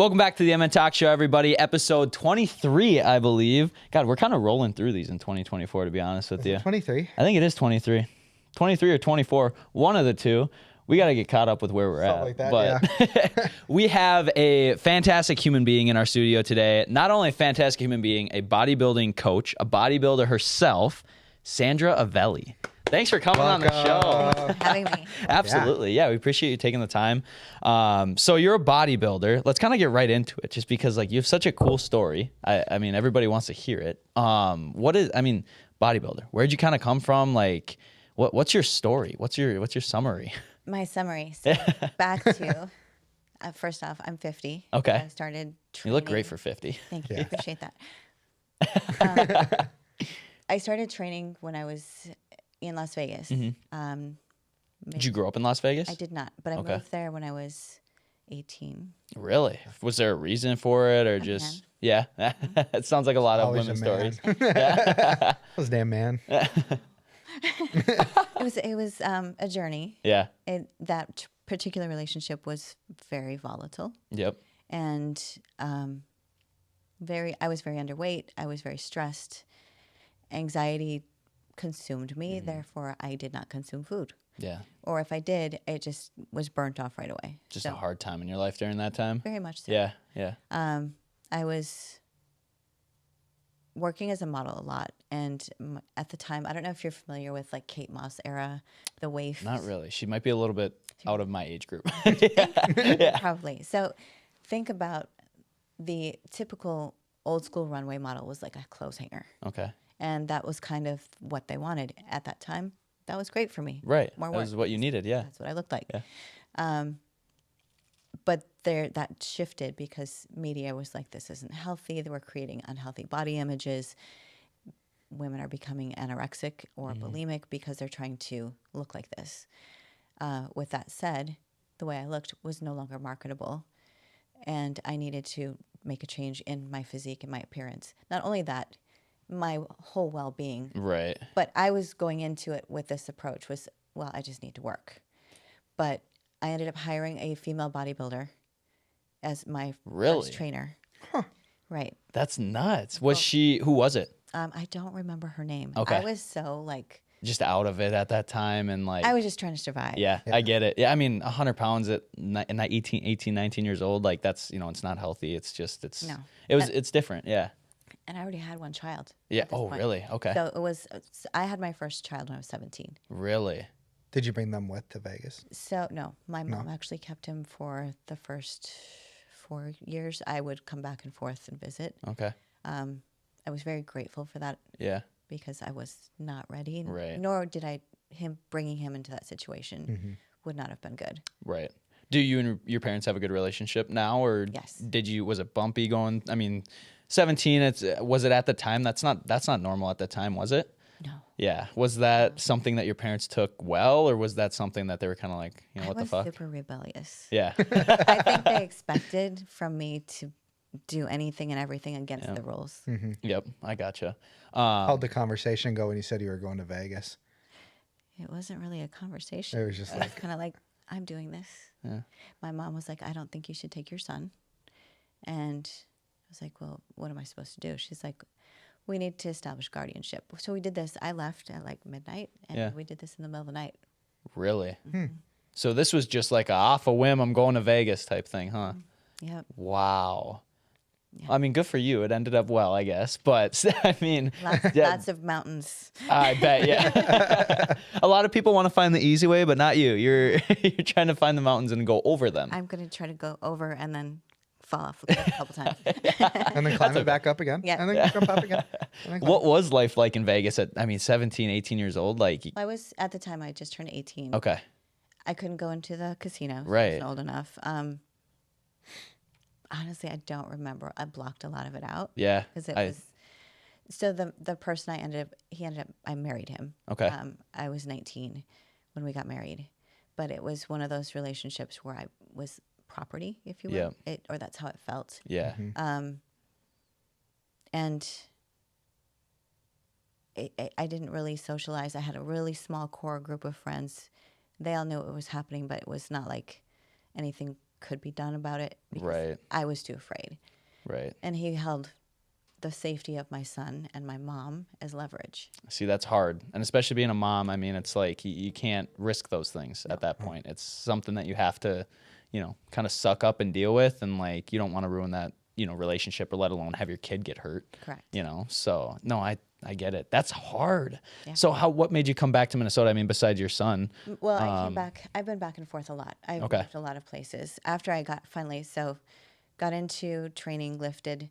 Welcome back to the MN Talk Show, everybody. Episode 23, I believe. God, we're kind of rolling through these in 2024, to be honest with you. 23? I think it is 23. 23 or 24, one of the two. We got to get caught up with where we're Something at. like that, but we have a fantastic human being in our studio today. Not only a fantastic human being, a bodybuilding coach, a bodybuilder herself, Sandra Avelli. Thanks for coming on the show. Thanks for having me. Absolutely. Yeah, we appreciate you taking the time. So you're a bodybuilder. Let's kind of get right into it, just because like you have such a cool story. I mean, everybody wants to hear it. Bodybuilder. Where'd you kind of come from? Like, what's your story? What's your summary? My summary. So back to, first off, I'm 50. Okay. I started training. You look great for 50. Thank you. Yeah. Appreciate that. I started training when I was in Las Vegas. Mm-hmm. Did you grow up in Las Vegas? I did not, but I Okay. moved there when I was 18. Really? Was there a reason for it, or just? man. Yeah. It sounds like a lot of Always women's a man. stories. Those damn man. It was a journey. Yeah. That particular relationship was very volatile, Yep. and I was very underweight. I was very stressed. Anxiety consumed me. Therefore, I did not consume food. Yeah. Or if I did, it just was burnt off right away. Just So, a hard time in your life during that time. very much so. Yeah. Yeah. I was working as a model a lot, and at the time, I don't know if you're familiar with like Kate Moss era, the waif. Not really. She might be a little bit out of my age group. Probably. So think about the typical old school runway model was like a clothes hanger. Okay. And that was kind of what they wanted at that time. That was great for me. Right. More That work. was what you needed. Yeah. That's what I looked like. Yeah. But that shifted because media was like, this isn't healthy. They were creating unhealthy body images. Women are becoming anorexic or bulimic because they're trying to look like this. With that said, the way I looked was no longer marketable. And I needed to make a change in my physique and my appearance. Not only that, my whole well-being. Right. But I was going into it with this approach was, well, I just need to work. But I ended up hiring a female bodybuilder as my Really? first trainer. Right. That's nuts. Was she? Who was it? I don't remember her name. Okay. I was so like, Just out of it at that time, and like. I was just trying to survive. Yeah, I get it. Yeah, I mean, 100 pounds at 18, 19 years old, like that's, it's not healthy. It's just, No. it's different. Yeah. And I already had one child. Yeah. at this Oh, point. really? Okay. So I had my first child when I was 17. Really? Did you bring them with to Vegas? So no, my mom actually kept him for the first 4 years. I would come back and forth and visit. Okay. I was very grateful for that Yeah. because I was not ready. Right. Nor did bringing him into that situation would not have been good. Right. Do you and your parents have a good relationship now, or Yes. was it bumpy going? I mean, 17. Was it at the time? That's not normal at the time, was it? No. Yeah. Was that something that your parents took well, or was that something that they were kind of like, what the fuck? I was super rebellious. Yeah. I think they expected from me to do anything and everything against the rules. Yep. I gotcha. How'd the conversation go when you said you were going to Vegas? It wasn't really a conversation. It was just like, kind of like, I'm doing this. Yeah. My mom was like, I don't think you should take your son. And I was like, well, what am I supposed to do? She's like, we need to establish guardianship. So we did this. I left at like midnight, and Yeah. we did this in the middle of the night. Really? So this was just like off a whim, I'm going to Vegas type thing, huh? Yep. Wow. I mean, good for you. It ended up well, I guess. But I mean, Lots of mountains. I bet, yeah. A lot of people want to find the easy way, but not you. You're trying to find the mountains and go over them. I'm going to try to go over and then fall off a couple times. and then climb it back up again? Yeah. And then jump up again? And then climb- What was life like in Vegas at, 17, 18 years old? Like, I was, at the time, I just turned 18. okay. I couldn't go into the casino. Right. I wasn't old enough. Honestly, I don't remember. I blocked a lot of it out. Yeah. Because it was. So the person I married him. Okay. I was 19 when we got married, but it was one of those relationships where I was property, if you will. Yeah. Or that's how it felt. Yeah. And I didn't really socialize. I had a really small core group of friends. They all knew what was happening, but it was not like anything could be done about it because Right. I was too afraid. Right. And he held the safety of my son and my mom as leverage. See, that's hard. And especially being a mom, I mean, it's like you can't risk those things at that point. It's something that you have to, kind of suck up and deal with. And like, you don't want to ruin that, relationship or let alone have your kid get hurt. Correct. So no, I get it. That's hard. Yeah. So what made you come back to Minnesota? I mean, besides your son? Well, I came back. I've been back and forth a lot. I've Okay. lived a lot of places. After I got into training, lifted.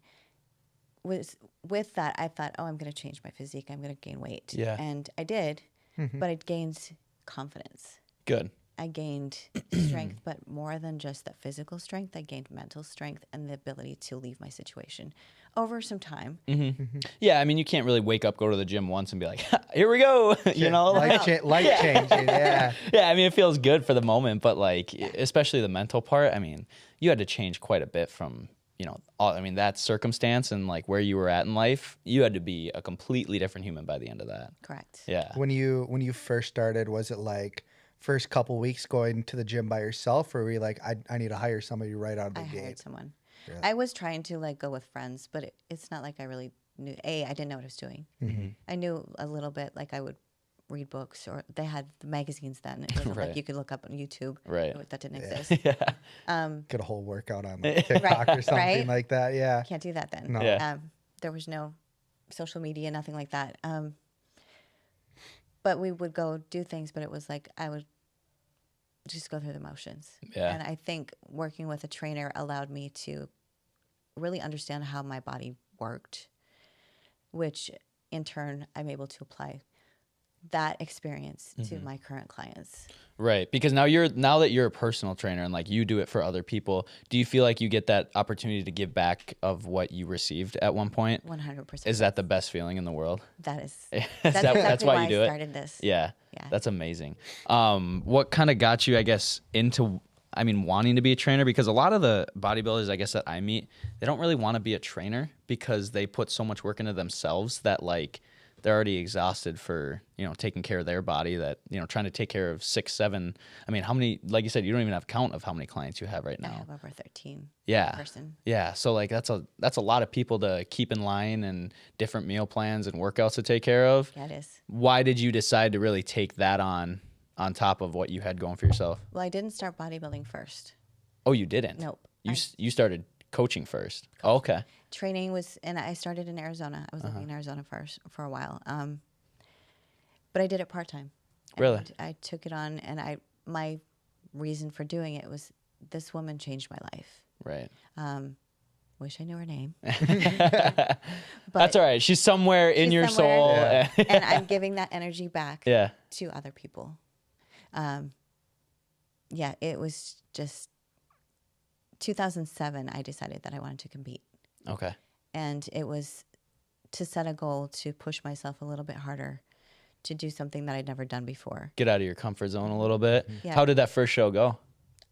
With that, I thought, I'm going to change my physique. I'm going to gain weight. Yeah. And I did, but I gained confidence. Good. I gained strength, but more than just that physical strength, I gained mental strength and the ability to leave my situation over some time. Yeah, I mean, you can't really wake up, go to the gym once and be like, here we go, Life changing. Yeah. Yeah, I mean, it feels good for the moment, but like, especially the mental part, I mean, you had to change quite a bit from, that circumstance and like where you were at in life. You had to be a completely different human by the end of that. Correct. Yeah. When you first started, was it like first couple weeks going to the gym by yourself, or were you like, I need to hire somebody right out of the I gate? hired someone. Yeah. I was trying to like go with friends, but it's not like I really knew. I didn't know what I was doing. I knew a little bit, like I would read books, or they had the magazines then. It wasn't Right. like you could look up on YouTube. Right. That didn't exist. Get a whole workout on like TikTok or something Right? like that. Yeah. Can't do that then. No. Yeah. There was no social media, nothing like that. But we would go do things, but it was like I would just go through the motions. Yeah. And I think working with a trainer allowed me to really understand how my body worked, which in turn I'm able to apply that experience to my current clients. Right. Because now that you're a personal trainer and like you do it for other people, do you feel like you get that opportunity to give back of what you received at one point? 100%. Is that the best feeling in the world? That is. That's exactly why why you do I it? started this. Yeah. Yeah. That's amazing. What kind of got you, I guess, into, wanting to be a trainer? Because a lot of the bodybuilders, I guess, that I meet, they don't really want to be a trainer because they put so much work into themselves that like they're already exhausted for, taking care of their body, that, trying to take care of 6, 7. I mean, how many, like you said, you don't even have count of how many clients you have right I now. have over 13 Yeah. per person. Yeah. So like that's a lot of people to keep in line and different meal plans and workouts to take care of. Yeah, it is. Why did you decide to really take that on top of what you had going for yourself? Well, I didn't start bodybuilding first. Oh, you didn't? Nope. You started coaching first. Oh, okay. Training was, and I started in Arizona. I was living in Arizona for a while. But I did it part-time. Really? And I took it on, and my reason for doing it was this woman changed my life. Right. Wish I knew her name. That's all right. She's somewhere in She's your somewhere. soul. And I'm giving that energy back Yeah. to other people. It was just 2007, I decided that I wanted to compete. Okay. And it was to set a goal to push myself a little bit harder, to do something that I'd never done before. Get out of your comfort zone a little bit. Yeah. How did that first show go?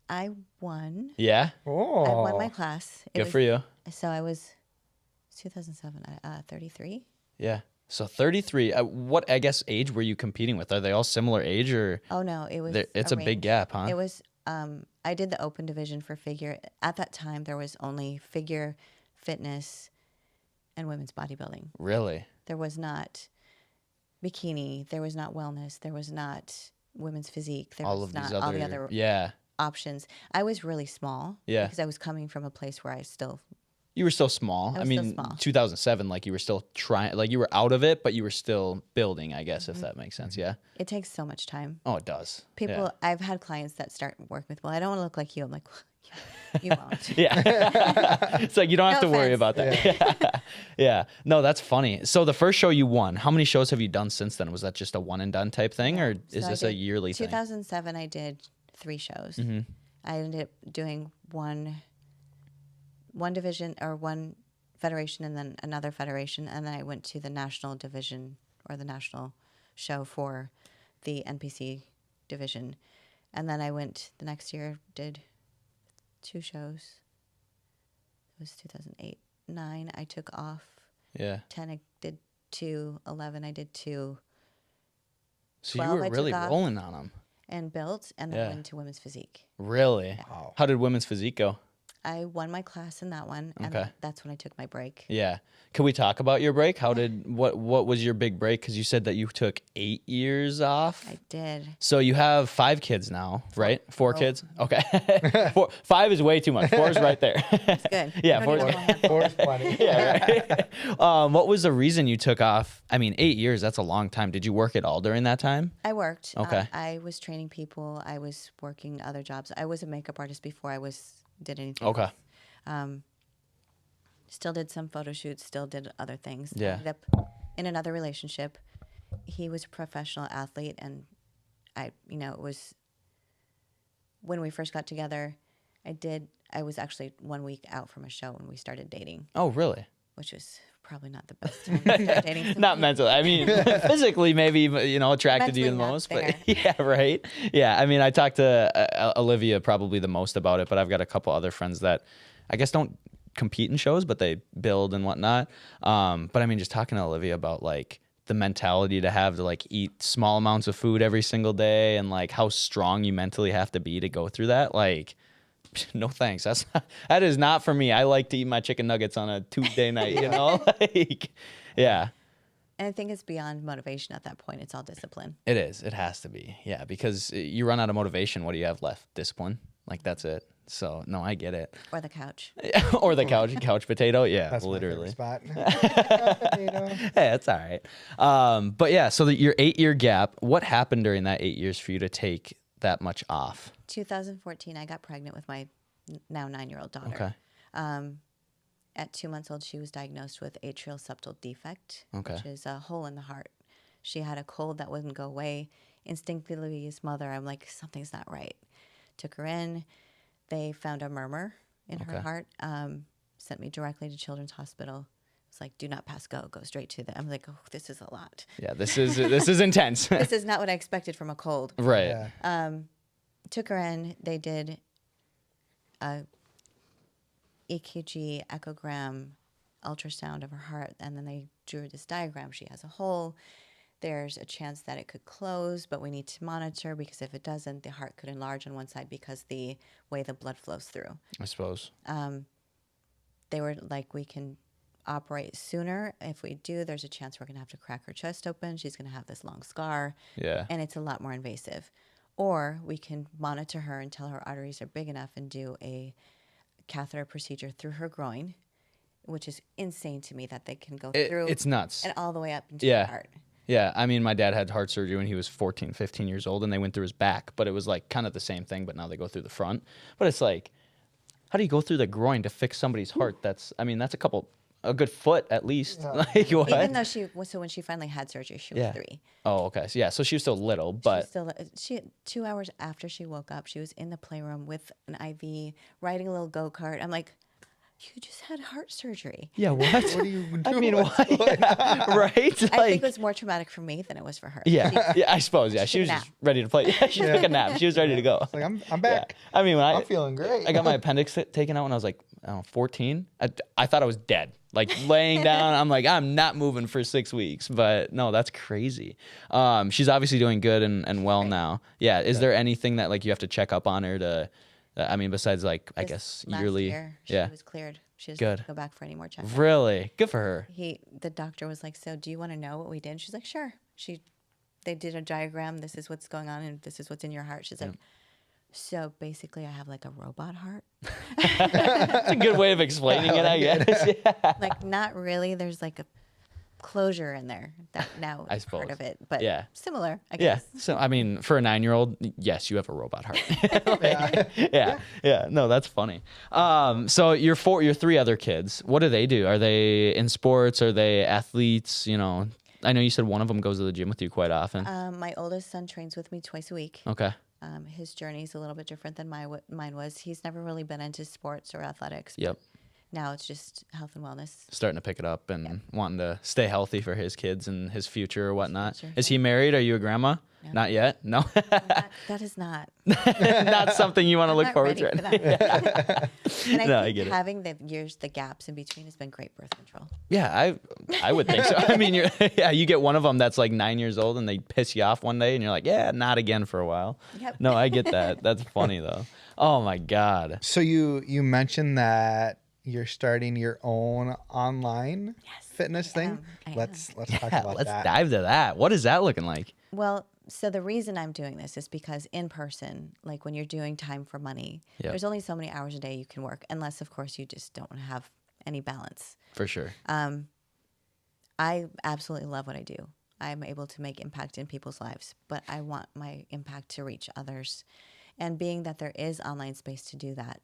I won. Yeah. Oh. I won my class. Good for you. So I was 2007, 33. Yeah. So 33. What, I guess, age were you competing with? Are they all similar age or? Oh no, it was. It's a big range. gap, huh? It was. I did the open division for figure. At that time, there was only figure, fitness, and women's bodybuilding. Really? There was not bikini. There was not wellness. There was not women's physique. There All was of not these all other. the other Yeah. options. I was really small. Yeah. Because I was coming from a place where I still. You were still small. I was still small. 2007, like you were still trying, like you were out of it, but you were still building, I guess, if that makes sense. Yeah. It takes so much time. Oh, it does. People, I've had clients that start working with, well, I don't want to look like you. I'm like, you won't. Yeah. It's like you don't have No to worry offense. about that. Yeah. No, that's funny. So the first show you won, how many shows have you done since then? Was that just a one and done type thing, or is So I this a did- yearly thing? 2007, I did 3 shows. I ended up doing one division or one federation and then another federation. And then I went to the national division or the national show for the NPC division. And then I went the next year, did 2 shows. It was 2008, 9. I took off. Yeah. 10, I did 2. 11, I did 2. So you 12 were I took really off. rolling on them. and built, and then Yeah. went into women's physique. Really? Wow. How did women's physique go? I won my class in that one, and Okay. that's when I took my break. Yeah. Can we talk about your break? What was your big break? Because you said that you took 8 years off. I did. So you have 5 kids now, right? 4 Oh. kids? Okay. 5 is way too much. 4 is right there. It's good. Yeah, You don't 4 need is a whole handful. Force plenty. yeah, right. What was the reason you took off? I mean, 8 years, that's a long time. Did you work at all during that time? I worked. Okay. I was training people. I was working other jobs. I was a makeup artist before I did anything. Okay. Still did some photo shoots. Still did other things. Yeah. I ended up in another relationship. He was a professional athlete, and it was when we first got together. I was actually 1 week out from a show when we started dating, Oh, really? which was probably not the best time to start dating. Not somebody. mentally. I mean, physically, maybe, attracted to you the Mentally not most. there. But yeah, right. Yeah. I mean, I talked to Olivia probably the most about it, but I've got a couple other friends that I guess don't compete in shows, but they build and whatnot. But I mean, just talking to Olivia about like the mentality to have to like eat small amounts of food every single day and like how strong you mentally have to be to go through that. Like, no thanks. That is not for me. I like to eat my chicken nuggets on a Tuesday night, like, yeah. And I think it's beyond motivation at that point. It's all discipline. It is. It has to be. Yeah, because you run out of motivation. What do you have left? Discipline. Like, that's it. So, no, I get it. Or the couch. Or the couch potato. Yeah, That's literally. my favorite spot. Potato. Hey, that's all right. But yeah, so your 8-year gap, what happened during that 8 years for you to take that much off? 2014, I got pregnant with my now 9-year-old daughter. Okay. At 2 months old, she was diagnosed with atrial septal defect, Okay. which is a hole in the heart. She had a cold that wouldn't go away. Instinctively, as mother, I'm like, something's not right. Took her in. They found a murmur in her Okay. heart. Sent me directly to Children's Hospital. It's like, do not pass go. Go straight to them. I'm like, oh, this is a lot. Yeah, this is intense. This is not what I expected from a cold. Right. Yeah. Took her in. They did a EKG, echogram, ultrasound of her heart, and then they drew this diagram. She has a hole. There's a chance that it could close, but we need to monitor because if it doesn't, the heart could enlarge on one side because the way the blood flows through. I suppose. They were like, we can operate sooner. If we do, there's a chance we're going to have to crack her chest open. She's going to have this long scar. Yeah. And it's a lot more invasive. Or we can monitor her until her arteries are big enough and do a catheter procedure through her groin, which is insane to me that they can go through. It's nuts. And all the way up into Yeah. the heart. Yeah, I mean, my dad had heart surgery when he was 14, 15 years old, and they went through his back, but it was like kind of the same thing, but now they go through the front. But it's like, how do you go through the groin to fix somebody's heart? That's a good foot at least. Yeah. Like, what? Even though when she finally had surgery, she was Yeah. 3. Oh, okay. So, yeah, so she was still little, but She 2 hours after she woke up, she was in the playroom with an IV, riding a little go-kart. I'm like, you just had heart surgery. yeah, what? What are you doing? I mean, What's what? going on? Right? I think Like, it was more traumatic for me than it was for her. yeah, yeah, I suppose. Yeah, she was took a just nap. ready to play. Yeah, she took a nap. She was ready to go. It's like I'm Yeah. back. I mean, when I'm feeling great. I got my appendix taken out when I was like, I don't know, 14. I thought I was dead. Like laying down, I'm like, I'm not moving for 6 weeks. But no, that's crazy. She's obviously doing good and well now. Yeah. Is there anything that like you have to check up on her to? I mean, besides like I guess Last yearly. year, she Yeah. was cleared. She doesn't Good. have to go back for any more checkups. Really good for her. The doctor was like, so do you want to know what we did? She's like, sure. They did a diagram. This is what's going on and this is what's in your heart. She's like, so basically I have like a robot heart. That's a good way of explaining it, I guess. Yeah. Like, not really. There's like a closure in there that now I is part suppose. of it, but Yeah. similar, I Yeah. guess. So I mean, for a 9-year-old, yes, you have a robot heart. Yeah. No, that's funny. So your 3 other kids, what do? Are they in sports? Are they athletes? I know you said one of them goes to the gym with you quite often. My oldest son trains with me twice a week. Okay. His journey is a little bit different than mine was. He's never really been into sports or athletics. Yep. now it's just health and wellness. Starting to pick it up and wanting to stay healthy for his kids and his future or whatnot. future, Is he married? Are you a grandma? No. Not yet? No? That is not. Not something you want to I'm look not forward ready to. for that. And I No, I think get it. having the gaps in between has been great birth control. Yeah, I would think so. I mean, you get one of them that's like 9 years old and they piss you off one day and you're like, yeah, not again for a while. Yep. No, I get that. That's funny though. Oh my God. So you mentioned that you're starting your own online fitness thing. I am. Let's talk Yeah, about let's that. dive to that. What is that looking like? Well, so the reason I'm doing this is because in person, like when you're doing time for money, Yep. there's only so many hours a day you can work, unless, of course, you just don't have any balance. For sure. I absolutely love what I do. I'm able to make impact in people's lives, but I want my impact to reach others. And being that there is online space to do that,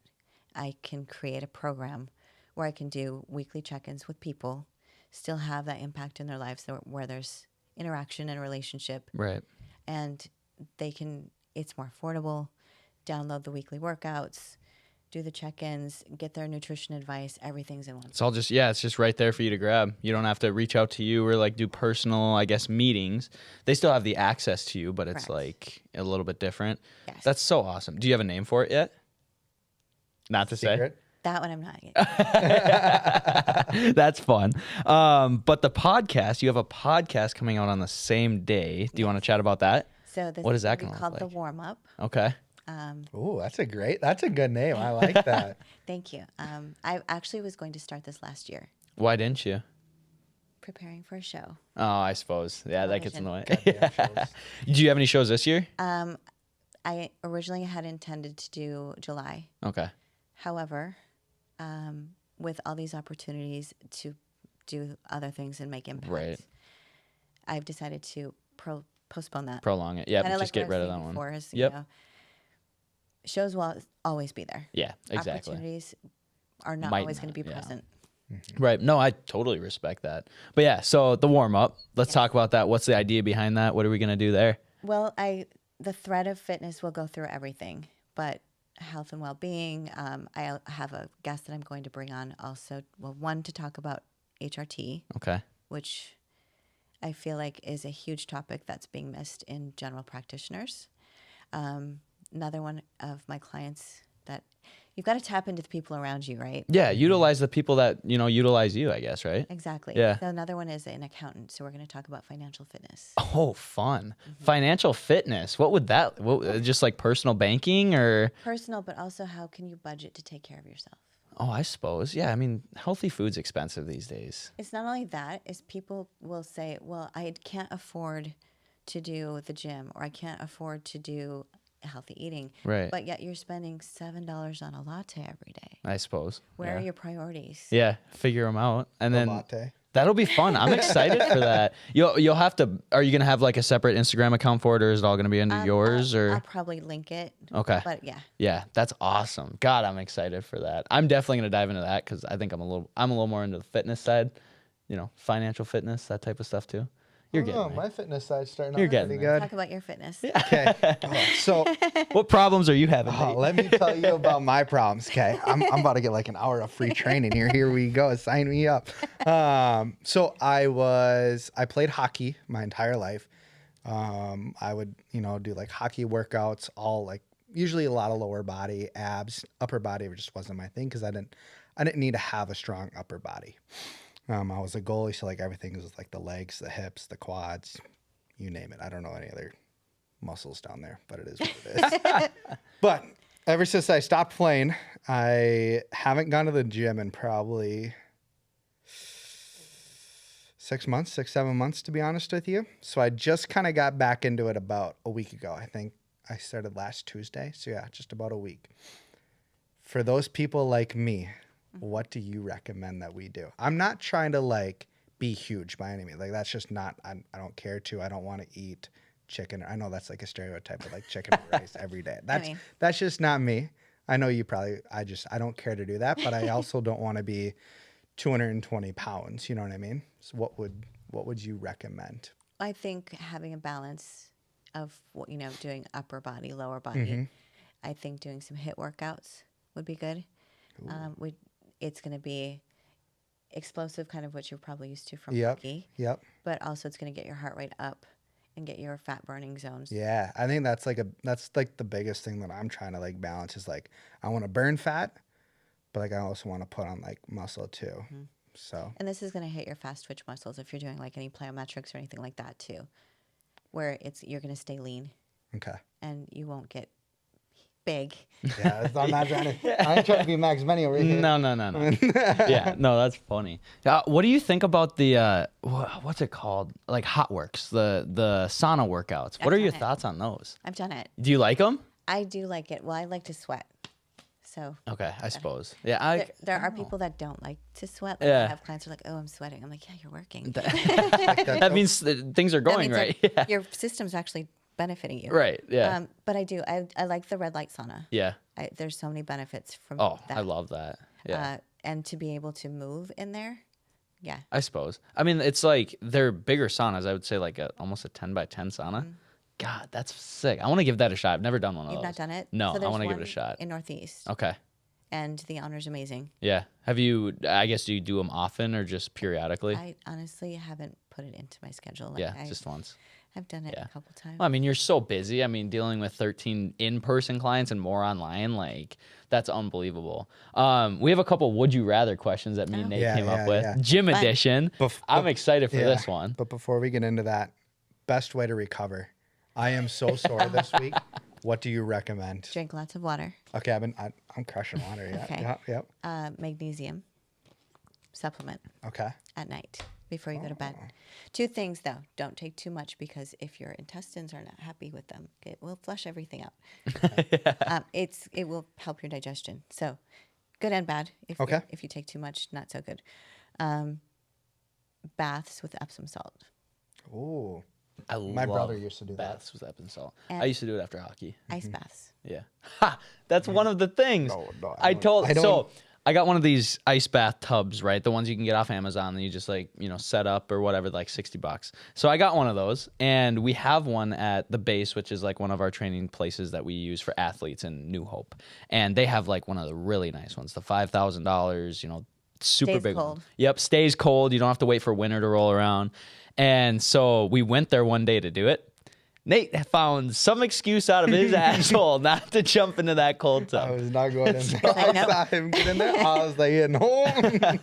I can create a program where I can do weekly check-ins with people, still have that impact in their lives where there's interaction and relationship, Right. and it's more affordable, download the weekly workouts, do the check-ins, get their nutrition advice, everything's in one. It's all just, it's just right there for you to grab. You don't have to reach out to you or like do personal, I guess, meetings. They still have the access to you, but it's Correct. like a little bit different. Yes. That's so awesome. Do you have a name for it yet? Not to Secret? That one I'm not getting. say. That's fun. But the podcast, you have a podcast coming out on the same day. Do you want to chat about that? So this What is that gonna gonna be look called The like? Warm-Up. Okay. Ooh, that's a good name. I like that. Thank you. I actually was going to start this last year, Why didn't you? preparing for a show. Oh, I suppose. Yeah, that gets Television. annoying. Goddamn shows. Do you have any shows this year? I originally had intended to do July. Okay. However, with all these opportunities to do other things and make impact, Right. I've decided to postpone that. Prolong it. Yeah, Kinda just like get what I rid was of that saying one. before is, Yep. Shows will always be there. Yeah, exactly. Opportunities are not Might always going not, to be yeah. present. Right. No, I totally respect that. But yeah, so the warm up, let's talk about that. What's the idea behind that? What are we going to do there? Well, the thread of fitness will go through everything, but health and well-being. I have a guest that I'm going to bring on also. Well, one to talk about HRT, Okay. which I feel like is a huge topic that's being missed in general practitioners. Another one of my clients that you've got to tap into the people around you, right? Yeah, utilize the people that, utilize you, I guess, right? Exactly. Yeah. So another one is an accountant. So we're going to talk about financial fitness. Oh, fun. Financial fitness. What would that, just like personal banking or? Personal, but also how can you budget to take care of yourself? Oh, I suppose. Yeah. I mean, healthy food's expensive these days. It's not only that, is people will say, well, I can't afford to do the gym or I can't afford to do healthy eating. Right. But yet you're spending $7 on a latte every day. I suppose. Where yeah. are your priorities? Yeah, figure them out. And The then latte. that'll be fun. I'm excited for that. You'll have to, are you going to have like a separate Instagram account for it or is it all going to be under yours or? I'll probably link it. Okay. But yeah. Yeah, that's awesome. God, I'm excited for that. I'm definitely going to dive into that because I think I'm a little more into the fitness side, financial fitness, that type of stuff too. You're getting there. My fitness side's starting You're out getting pretty there. good. Talk about your fitness. Okay. So What problems are you having? Nate? let me tell you about my problems. Okay. I'm about to get like an hour of free training here. Here we go. Sign me up. So I played hockey my entire life. I would, do like hockey workouts, all like usually a lot of lower body, abs, upper body just wasn't my thing because I didn't need to have a strong upper body. I was a goalie, so like everything was like the legs, the hips, the quads, you name it. I don't know any other muscles down there, but it is what it is. But ever since I stopped playing, I haven't gone to the gym in probably 6 months, 7 months, to be honest with you. So I just kind of got back into it about a week ago. I think I started last Tuesday. So yeah, just about a week. For those people like me, what do you recommend that we do? I'm not trying to like be huge by any means. Like that's just not, I don't care to. I don't want to eat chicken. I know that's like a stereotype of like chicken and rice every day. That's just not me. I know you probably, I don't care to do that, but I also don't want to be 220 pounds. You know what I mean? So what would you recommend? I think having a balance of doing upper body, lower body. I think doing some HIIT workouts would be good. it's going to be explosive, kind of what you're probably used to from Yep. hockey. Yep. But also it's going to get your heart rate up and get your fat burning zones. Yeah, I think that's like the biggest thing that I'm trying to like balance is like I want to burn fat, but like I also want to put on like muscle too. Mm-hmm. So And this is going to hit your fast twitch muscles if you're doing like any plyometrics or anything like that too, where you're going to stay lean okay. and you won't get big. Yeah, I'm not trying to. I ain't trying to be Max Benny over here. No. Yeah, no, that's funny. What do you think about the what's it called? Like Hot Works, the sauna workouts. What are done your it. thoughts on those? I've done it. Do you like them? I do like it. Well, I like to sweat. So Okay, I suppose. Yeah, there are people that don't like to sweat. Yeah. I have clients who are like, oh, I'm sweating. I'm like, yeah, you're working. that means that things are That going means right. that Yeah. your system's actually benefiting you. Right. Yeah. But I do. I like the red light sauna. Yeah. There's so many benefits from Oh, that. I love that. Yeah. And to be able to move in there, yeah. I suppose. I mean, it's like they're bigger saunas. I would say like almost a 10 by 10 sauna. Mm-hmm. God, that's sick. I want to give that a shot. I've never done one of You've those. not done it? No, So I there's want to give it a one shot. in Northeast, Okay. and the owner's amazing. Yeah. Have you? I guess do you do them often or just periodically? I honestly haven't put it into my schedule. Like, Yeah, just once. I've done it Yeah. a couple times. Well, I mean, you're so busy. I mean, dealing with 13 in-person clients and more online, like that's unbelievable. We have a couple would you rather questions that me and Nate Yeah, came up yeah, with. yeah. Gym edition. I'm excited for this one. But before we get into that, best way to recover. I am so sore this week. What do you recommend? Drink lots of water. Okay, I'm crushing water. Yeah. Okay. Yep. Magnesium supplement Okay. at night before you go to bed. 2 things though, don't take too much because if your intestines are not happy with them, it will flush everything out. It will help your digestion. So good and bad. If you take too much, not so good. Baths with Epsom salt. Ooh. My brother used to do that. baths with Epsom salt. And I used to do it after hockey. Ice baths. Yeah. Ha! That's one of the things. No, I don't- so I got one of these ice bath tubs, right? The ones you can get off Amazon and you just like, set up or whatever, like $60. So I got one of those and we have one at the base, which is like one of our training places that we use for athletes in New Hope. And they have like one of the really nice ones, the $5,000, super Stays big cold. one. Yep, stays cold. You don't have to wait for winter to roll around. And so we went there one day to do it. Nate found some excuse out of his asshole not to jump into that cold I tub. was not going in there. I saw him get in there. I was like, getting home.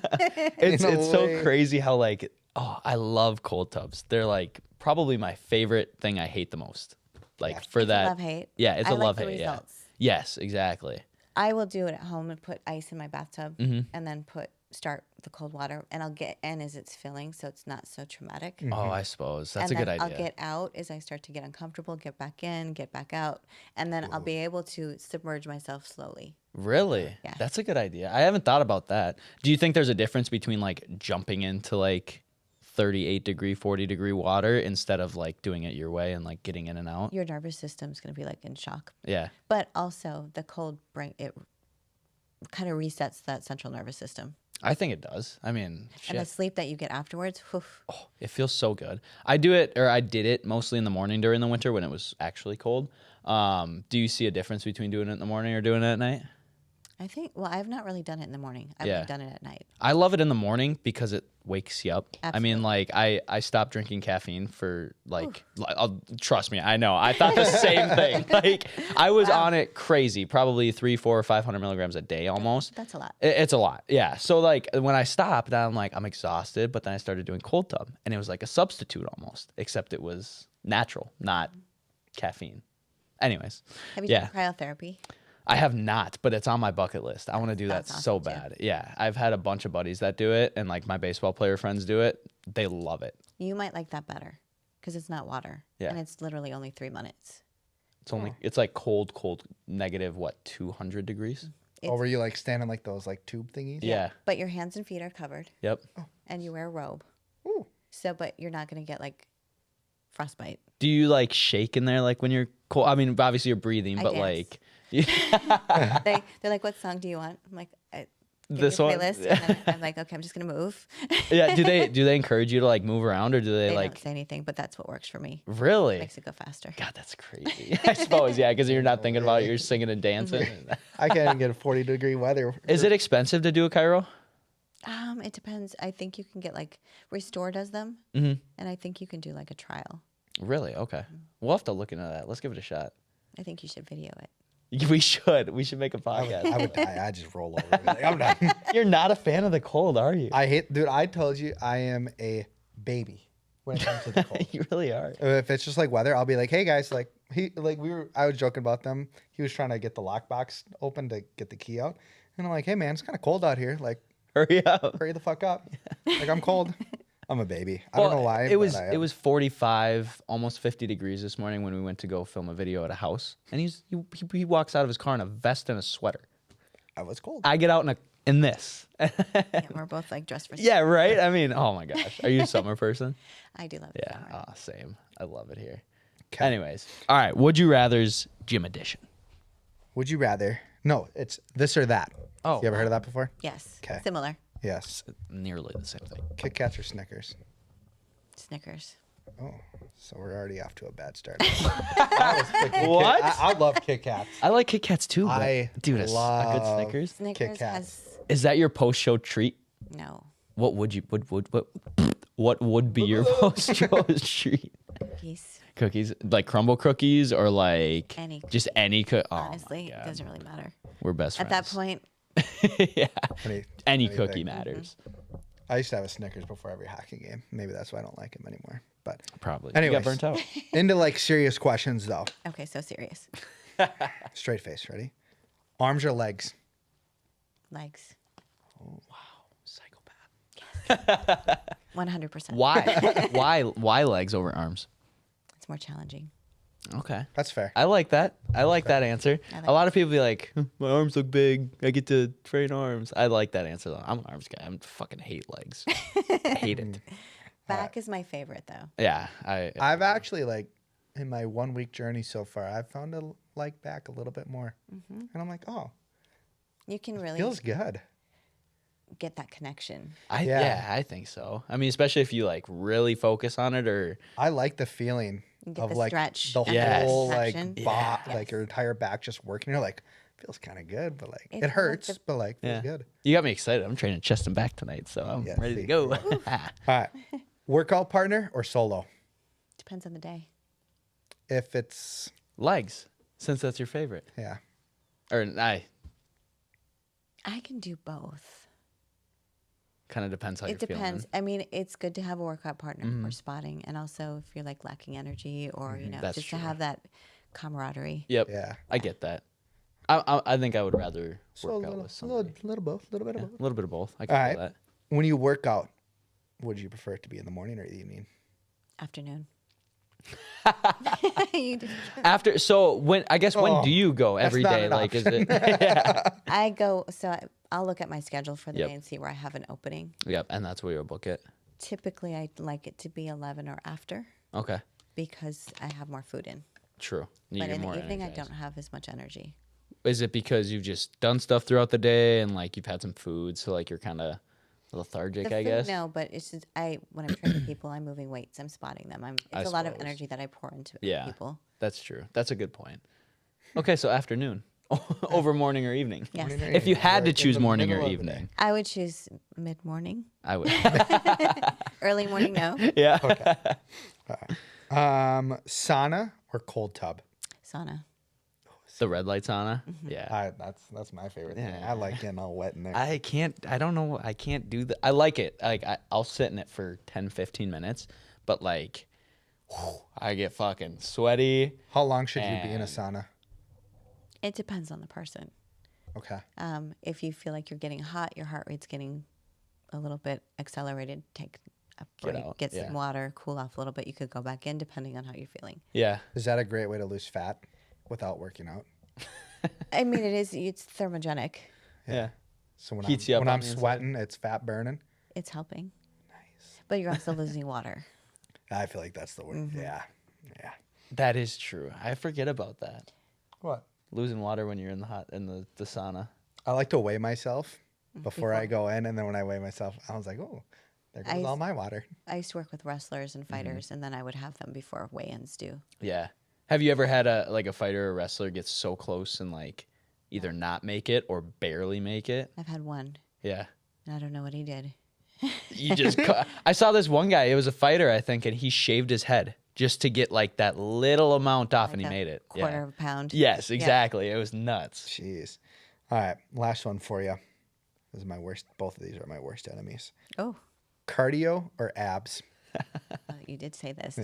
It's No so way. crazy how I love cold tubs. They're like probably my favorite thing I hate the most. Like for that. Love-hate. Yeah, it's I a like love the hate. Yeah. results. Yes, exactly. I will do it at home and put ice in my bathtub Mm-hmm. and then start the cold water and I'll get in as it's filling so it's not so traumatic. Oh, I suppose that's a and good then idea. I'll get out as I start to get uncomfortable, get back in, get back out, and then I'll be able to submerge myself slowly. Really? Yeah. That's a good idea. I haven't thought about that. Do you think there's a difference between like jumping into like 38 degree, 40 degree water instead of like doing it your way and like getting in and out? Your nervous system's going to be like in shock. Yeah. But also the cold it kind of resets that central nervous system. I think it does. I mean, And the shit. sleep that you get afterwards, whew, Oh, it feels so good. I did it mostly in the morning during the winter when it was actually cold. Do you see a difference between doing it in the morning or doing it at night? I think, well, I've not really done it in the morning. I've Yeah. only done it at night. I love it in the morning because it wakes you up. I mean, Absolutely. like I stopped drinking caffeine for trust me, I know. I thought the same thing. Like I was on it crazy, probably 300, 400, or 500 milligrams a day almost. That's a lot. It's a lot. Yeah. So like when I stopped, I'm like, I'm exhausted, but then I started doing cold tub and it was like a substitute almost, except it was natural, not caffeine. Anyways. Have you Yeah. done cryotherapy? I have not, but it's on my bucket list. I want to do that That's so awesome, too. bad. Yeah, I've had a bunch of buddies that do it, and like my baseball player friends do it. They love it. You might like that better because it's not water. Yeah. And it's literally only 3 minutes. It's like cold, negative 200 degrees. Or were you like standing like those like tube thingies? Yeah. But your hands and feet are covered Yep. and you wear a robe. Ooh. So, but you're not going to get like frostbite. Do you like shake in there like when you're cold? I mean, obviously you're breathing, I but dance. like, They're like, what song do you want? I'm like, Get This your one? playlist, and then I'm like, okay, I'm just gonna move. Yeah. Do they encourage you to like move around, or do they They like don't say anything, but that's what works for me. really? Makes it go faster. God, that's crazy. I suppose, yeah, because you're not thinking about it. You're singing and dancing. I can't even get a 40-degree weather. Is it expensive to do a Cairo? It depends. I think you can get like Restore does them, Mm-hmm. and I think you can do like a trial. Really? Okay. We'll have to look into that. Let's give it a shot. I think you should video it. We should. We should make a I podcast. would die. I'd just roll over. Like, I'm done. You're not a fan of the cold, are you? Dude, I told you I am a baby when it comes to the cold. You really are. If it's just like weather, I'll be like, hey guys, I was joking about them. He was trying to get the lockbox open to get the key out. And I'm like, hey man, it's kind of cold out here. Like, Hurry up. hurry the fuck up. Like, I'm cold. I'm a baby. I don't know why. It was but I am. it was 45, almost 50 degrees this morning when we went to go film a video at a house, and he walks out of his car in a vest and a sweater. I was cold. I get out in this. Yeah, we're both like dressed for. Yeah, right. I mean, oh my gosh, are you a summer person? I do love. Yeah, summer. same. I love it here. 'Kay. Anyways, all right. Would you rather's gym edition? Would you rather? No, it's this or that. Oh. You ever heard of that before? Yes. 'Kay. Similar. Yes. Nearly the same thing. Kit Kats or Snickers? Snickers. Oh, so we're already off to a bad start. I was picking What? I love Kit Kats. I like Kit Kats too. But I dude, a good love- Snickers. Snickers Kit Kat. has Is that your post-show treat? no What would you what would be your post-show treat? piece. Cookies, like crumble cookies, or like Any just any cookie. Oh Honestly, my it God. doesn't really matter. We're best At friends. that point, Yeah, Pretty- any pretty cookie big. matters. I used to have a Snickers before every hockey game. Maybe that's why I don't like them anymore. But Probably. You Anyways. got burnt out. into like serious questions though. okay, so serious. Straight face, ready? Arms or legs? Legs. Psychopath. 100%. Why legs over arms? It's more challenging. Okay. That's fair. I like that. I like that answer. I like a lot of people be like, my arms look big. I get to train arms. I like that answer though. I'm an arms guy. I fucking hate legs. Hate it. Back is my favorite though. Yeah. I've actually like in my 1 week journey so far, I've found to like back a little bit more, and I'm like, oh, You can really feels good. get that connection. Yeah, I think so. I mean, especially if you like really focus on it, or I like the feeling You get of the like stretch the and Yes. whole like traction. bot, Yes. like your entire back just working. You're like, feels kind of good, but like It's it like hurts, the- but like feels yeah. good. You got me excited. I'm training chest and back tonight, so I'm Yeah, ready to see. go. All right, workout partner or solo? Depends on the day. If it's Legs, since that's your favorite, yeah, or I I can do both. kind of depends how It you're depends. feeling. I mean, it's good to have a workout partner Mm-hmm. for spotting, and also if you're like lacking energy or you know That's just true. to have that camaraderie. Yep. yeah. I get that. I think I would rather So work out with somebody. little both, little bit of Yeah, both. a little bit of both. I can All feel right. that. When you work out, would you prefer it to be in the morning or the evening? Afternoon. You do- After, so when I guess when Oh, do you go that's every not day? an Like, is it? Yeah. I go, I'll look at my schedule for the Yep. day and see where I have an opening. Yep, and that's where you'll book it. Typically, I like it to be 11 or after Okay, because I have more food in. true. You But get in the more evening, I energized. don't have as much energy. Is it because you've just done stuff throughout the day and like you've had some food, so like you're kind of lethargic? The I food, guess. no, but it's just when I'm training people, I'm moving weights, I'm spotting them. It's a lot of suppose. energy that I pour into Yeah. people. That's true. That's a good point. Okay, so afternoon over morning or evening. Yes. Morning or If you evening? had Or to in choose the morning or middle of the day? evening, I would choose mid morning. I would. Early morning, no. Yeah. Sauna or cold tub? Sauna. The red light sauna. Mm-hmm. Yeah. That's my favorite thing. Yeah. I like getting all wet in there. I can't. I don't know. I can't do that. I like it. Like I'll sit in it for 10, 15 minutes, but like, I get fucking sweaty. How long should you be in a And- sauna? It depends on the person. Okay. If you feel like you're getting hot, your heart rate's getting a little bit accelerated, take a break, out, get yeah. some water, cool off a little bit. You could go back in depending on how you're feeling. Yeah. Is that a great way to lose fat without working out? I mean, it's thermogenic. Yeah. So when Heats you up when on I'm the inside. sweating, it's fat burning. It's helping. Nice. But you're also losing water. I feel like that's the word. Mm-hmm. Yeah. Yeah. That is true. I forget about that. What? Losing water when you're in the sauna. I like to weigh myself before I go in. And then when I weigh myself, I was like, oh, there goes all my water. I used to work with wrestlers and fighters, and then I would have them before weigh-ins due. Yeah. Have you ever had a fighter or a wrestler get so close and like either not make it or barely make it? I've had one, Yeah. and I don't know what he did. You just I saw this one guy, it was a fighter, I think, and he shaved his head just to get like that little amount off, and he made it. Quarter of a pound. Yes, exactly. It was nuts. Jeez. All right, last one for you. This is my worst. Both of these are my worst enemies. Oh, Cardio or abs? you did say this.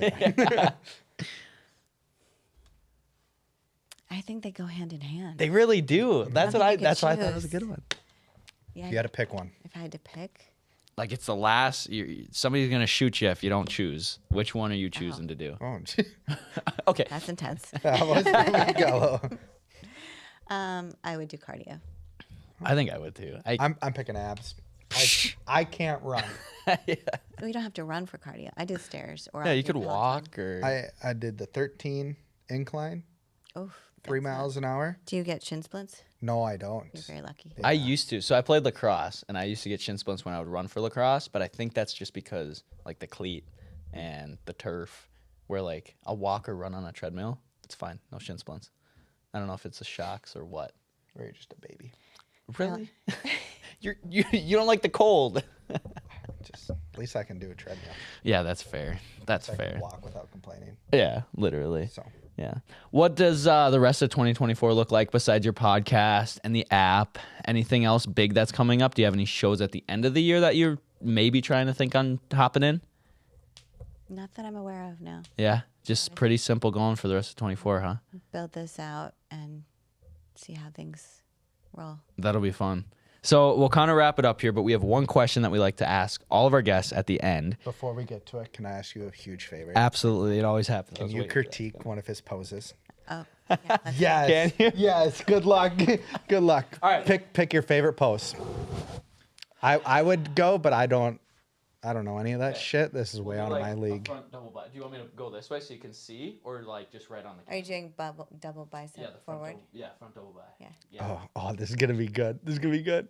I think they go hand in hand. They really do. That's what I could that's why I thought it was a choose. good one. Yeah, If you had to pick one. if I had to pick, Like it's the last somebody's going to shoot you if you don't choose. Which one are you choosing to do? Oh, Okay. that's intense. that was yellow. I would do cardio. I think I would too. I'm picking abs. I can't run. We don't have to run for cardio. I did stairs, or Yeah, I you did could Peloton. walk or I did the 13 incline, Oof, 3 that's miles an hour. Do you get shin splints? No, I don't. You're very lucky. I used to. So I played lacrosse, and I used to get shin splints when I would run for lacrosse. But I think that's just because like the cleat and the turf, where like a walk or run on a treadmill, it's fine, no shin splints. I don't know if it's the shocks or what. Or you're just a baby. Really? You don't like the cold. Just at least I can do a treadmill. Yeah, that's fair. That's I fair. can walk without complaining. Yeah, literally. So Yeah. What does the rest of 2024 look like besides your podcast and the app? Anything else big that's coming up? Do you have any shows at the end of the year that you're maybe trying to think on hopping in? Not that I'm aware of. No. Yeah, just pretty simple going for the rest of 24, huh? Build this out and see how things roll. That'll be fun. So we'll kind of wrap it up here, but we have one question that we like to ask all of our guests at the end. before we get to it, can I ask you a huge favor? Absolutely, it always happens. Can you critique one of his poses? Oh, yeah. Let's Yes. Can you? Yes. Good luck. Good luck. All right. Pick your favorite pose. I would go, but I don't know any of that shit. This is way out of my league. Front double bicep. Do you want me to go this way so you can see, or like just right on the? Are you doing double bicep forward? Front double bicep. Yeah. Oh, this is gonna be good. This is gonna be good.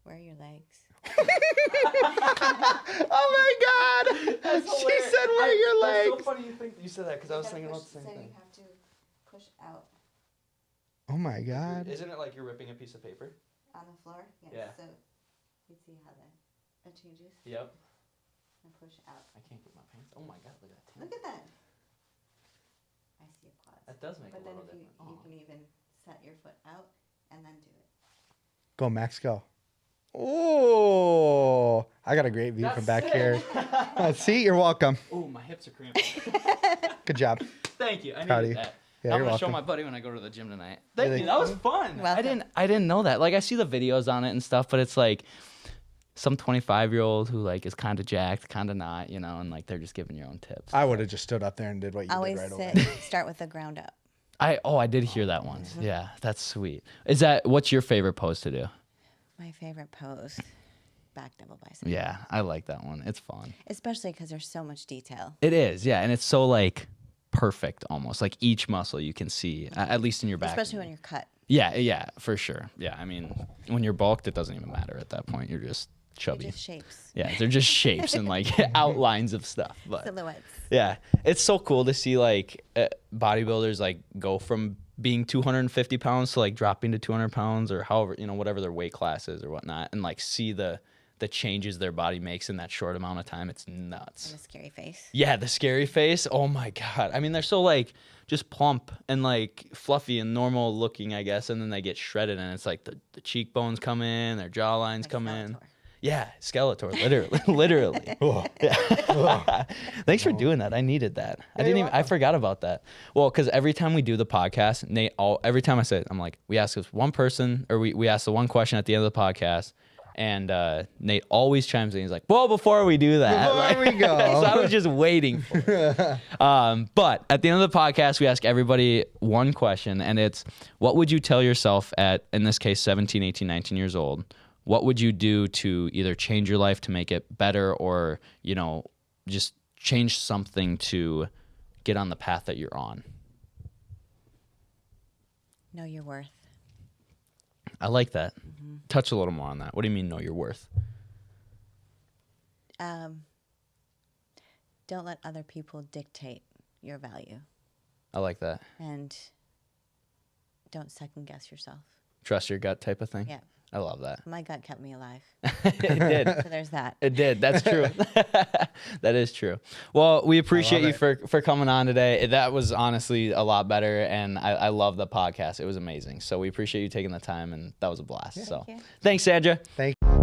Where are your legs? Oh my god! She said, "Where are your legs?" That's so funny you think you said that because I was thinking about the same so thing. you have to push out Oh my god! Isn't it like you're ripping a piece of paper? on the floor. Yes. Yeah. So you see how that changes Yep. and push out. I can't get my pants. Oh my god, look at that. Look at that. I see your quads. That does make But a then little if you difference. can even set your foot out and then do it. Go, Max, go. Oh, I got a great view from back here. See, you're welcome. Oh, my hips are cramping. Good job. Thank you. I Proud of needed you. that. Yeah, I'm you're gonna show welcome. my buddy when I go to the gym tonight. Really? Thank you. That was fun. Welcome. I didn't know that. Like I see the videos on it and stuff, but it's like some 25-year-old who like is kind of jacked, kind of not, you know, and like they're just giving your own tips. I would have just stood up there and did what you Always did right sit. over. Start with the ground up. I did hear that once. Yeah, that's sweet. What's your favorite pose to do? My favorite pose. Back double bicep. Yeah, I like that one. It's fun. Especially because there's so much detail. It is, yeah, and it's so like perfect almost. Like each muscle you can see, at least in your back. Especially when you're cut. Yeah, for sure. Yeah, I mean, when you're bulked, it doesn't even matter at that point. You're just chubby. They're just shapes. Yeah, they're just shapes and like outlines of stuff. But Silhouettes. yeah, it's so cool to see like bodybuilders like go from being 250 pounds to like dropping to 200 pounds or however, you know, whatever their weight class is or whatnot, and like see the changes their body makes in that short amount of time. It's nuts. And a scary face. Yeah, the scary face. Oh my god. I mean, they're so like just plump and like fluffy and normal looking, I guess, and then they get shredded, and it's like the cheekbones come in, their jawlines Like come in. Skeletor. Yeah, Skeletor, literally, literally. Yeah. Thanks for doing that. I needed that. I forgot about that. Well, because every time we do the podcast, Nate, every time I say it, I'm like, we ask this one person, or we ask the one question at the end of the podcast, and Nate always chimes in. He's like, well, before we do that. Before we go. So I was just waiting for it. But at the end of the podcast, we ask everybody one question, and it's, what would you tell yourself at, in this case, 17, 18, 19 years old? What would you do to either change your life to make it better or, you know, just change something to get on the path that you're on? Know your worth. I like that. Touch a little more on that. What do you mean know your worth? Don't let other people dictate your value, I like that. and don't second guess yourself. Trust your gut type of thing. Yeah. I love that. My gut kept me alive. It did. So there's that. It did. That's true. That is true. Well, we appreciate you for coming on today. That was honestly a lot better, and I love the podcast. It was amazing. So we appreciate you taking the time, and that was a blast. So Thank you. thanks, Sandra. Thank you.